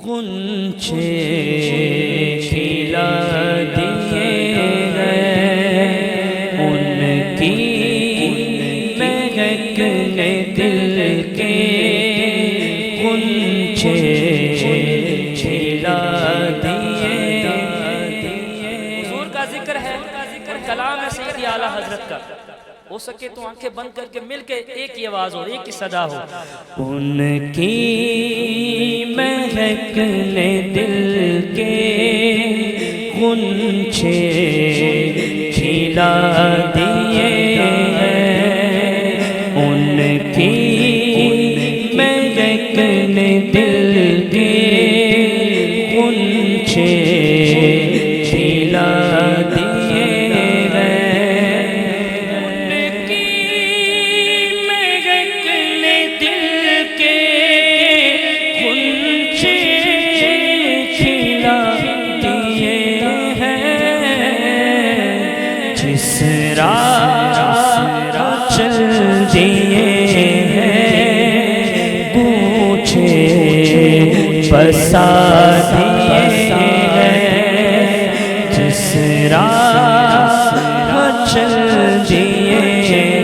غنچے کھلا دیے گئے ان کی مہکنے دل کے غنچے کھلا دیے گئے۔ حضور کا ذکر ہے اور کلام ہے سیدی اعلیٰ حضرت کا، ہو سکے تو آنکھیں بند کر کے مل کے ایک ہی آواز ہو، ایک ہی صدا ہو۔ ان کی مہکنے دل کے غنچے کھلا دیے ہیں، ان کی مہکنے دل کے غنچے کھلا دیے چل دیے ہیں پوچھے بسا دیے ہیں، جس راہ چل دیے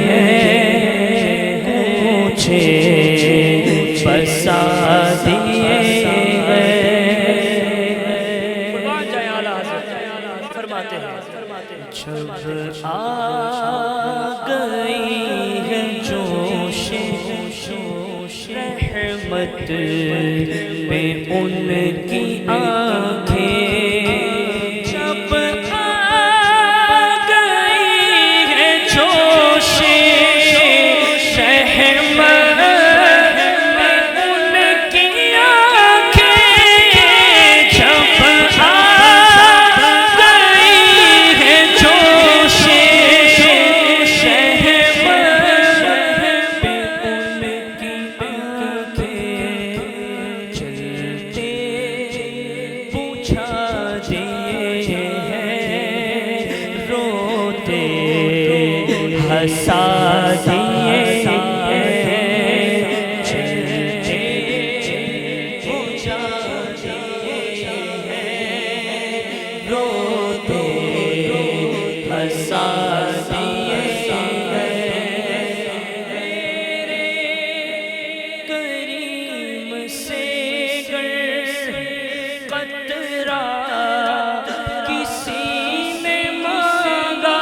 ہیں پوچھے بسا دیے ہیں۔ قربان جائے اعلیٰ حضرت فرماتے ہیں جب آ گئی ہے جوش رحمت پہ ان کی آنکھیں، جب آ گئی ہے جوش رحمت پہ ان کی آنکھیں، جب آ گئی ہے جوش ہنسا دیے چلتے پہنچا دیے روتے ہنسا دیے کریم سے گر قطرہ کسی نے مانگا،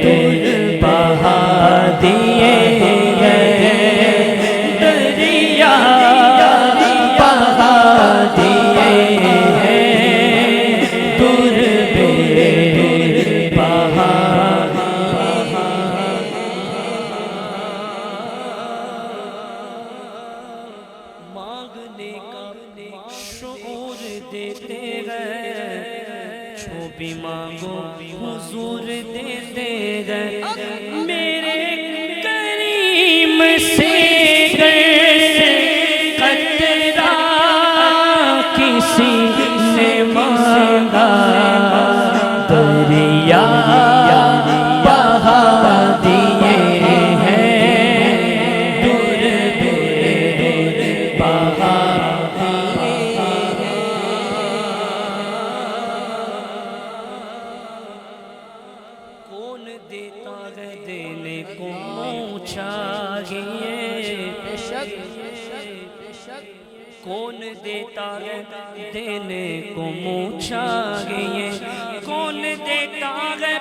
دور بہا دیے ہیں دریا بہا دیے ہیں دور بہا مانگنے کا شعور دیتے ہیں، جو بھی مانگو حضور دیتے ہیں، میرے کریم سے قطرہ کسی نے مانگا، دریا بہا دیے ہیں دور بہا دیتا ہے دینے کو منہ چاہیے، کون دیتا ہے دینے کو منہ چاہیے، کون دیتا ہے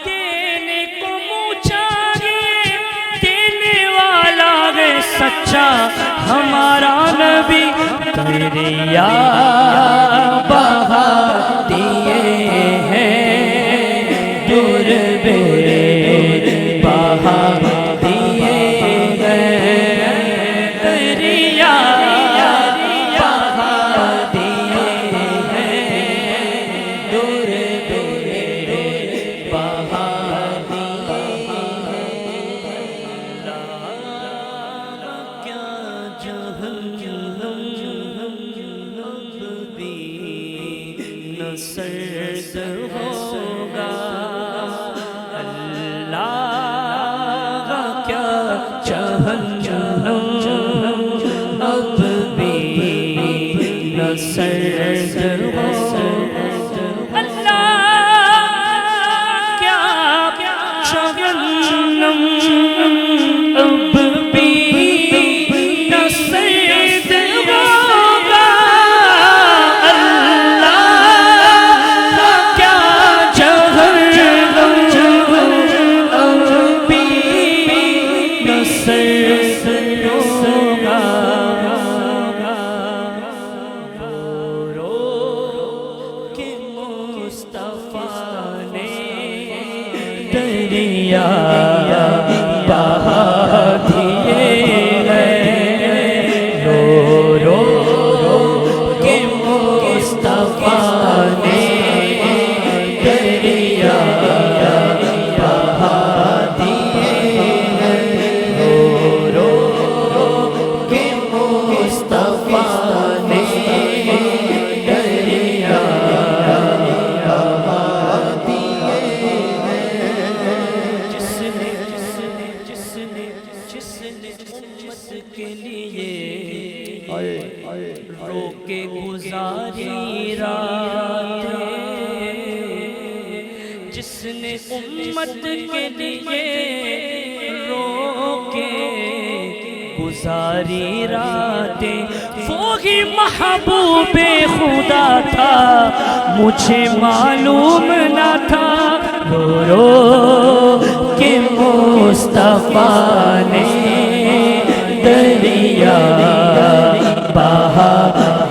دینے کو منہ چاہیے، دینے والا ہے سچا ہمارا نبی، دریا بہا دیے ہیں دور بہا دیے ہیں سرد ہوگا اللہ کیا جہنم اب بھی نہ سرد ہوگا اللہ کیا جہنم اب بھی نہ سرد ہوگا اللہ کیا جہنم اب بھی نہ سرد ہوگا کہ مصطفیٰ نے دریا بہا دیے ہیں رو رو کہ مصطفیٰ نے دریا بہا دیے ہیں رو رو کہ مصطفیٰ نے دریا امت کے لیے رو کے گزاری راتیں جس نے امت کے لیے رو کے گزاری راتیں وہی محبوب خدا تھا مجھے معلوم نہ تھا رو رو کہ مصطفیٰ نے دریا بہا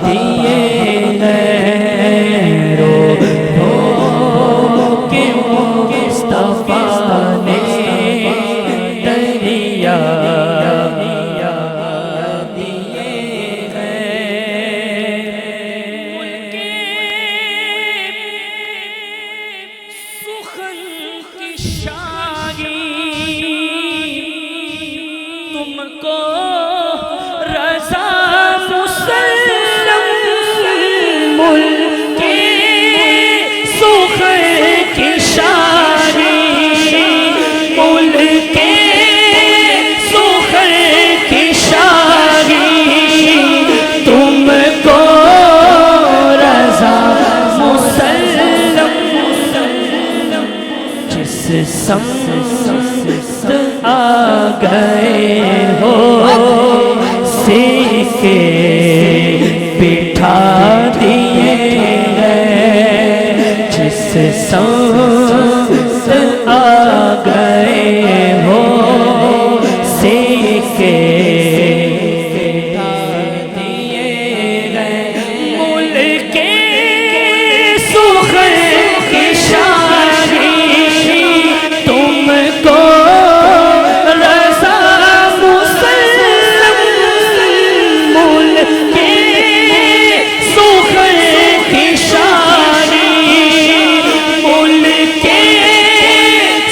دیے ہیں رو رو کہ مصطفیٰ نے دریا دیے ہیں ملک سخن کی شاہی تم کو رضا مسلم ملک سخن کی شاہی ملک سخن کی شاہی تم کو رضا مسلم جس سمت آ گئے ہو سیکھے بٹھا دیے ہیں جس سمت آ گئے ہو سیکھے بٹھا دیے ہیں ملک سخن کی شاہی تم کو رضا مسلم ملک سخن کی شاہی ملک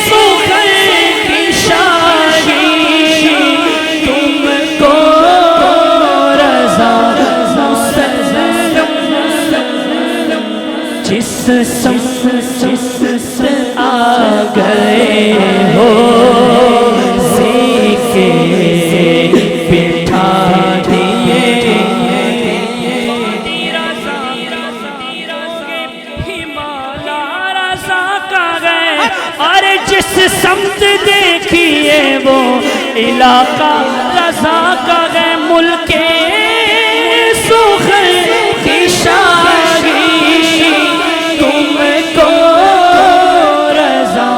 سخن کی شاہی تم کو رضا مسلم جس سمت آ گئے ہو سیکھے بٹھا دیے ہمالا رضا کا گئے اور جس سمت دیکھیے وہ علاقہ رضا کا گئے ملک سخن کی شاہی تم کو رضا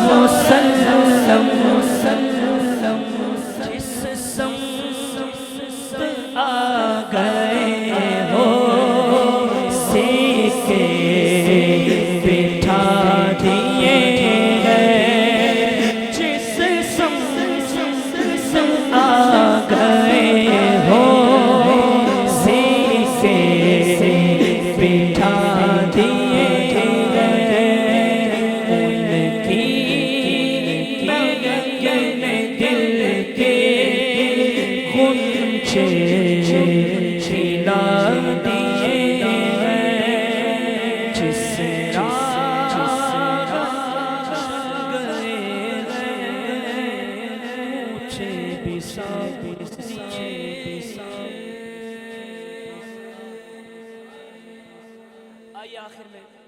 مسلم جس سمت آ گئے ہو سیکھے بٹھا دیے ہیں جس سمت آ گئے ہو سیکھے بٹھا دیے چھلا دیے جس مجھے بھی ساتھ آئیے آخر میں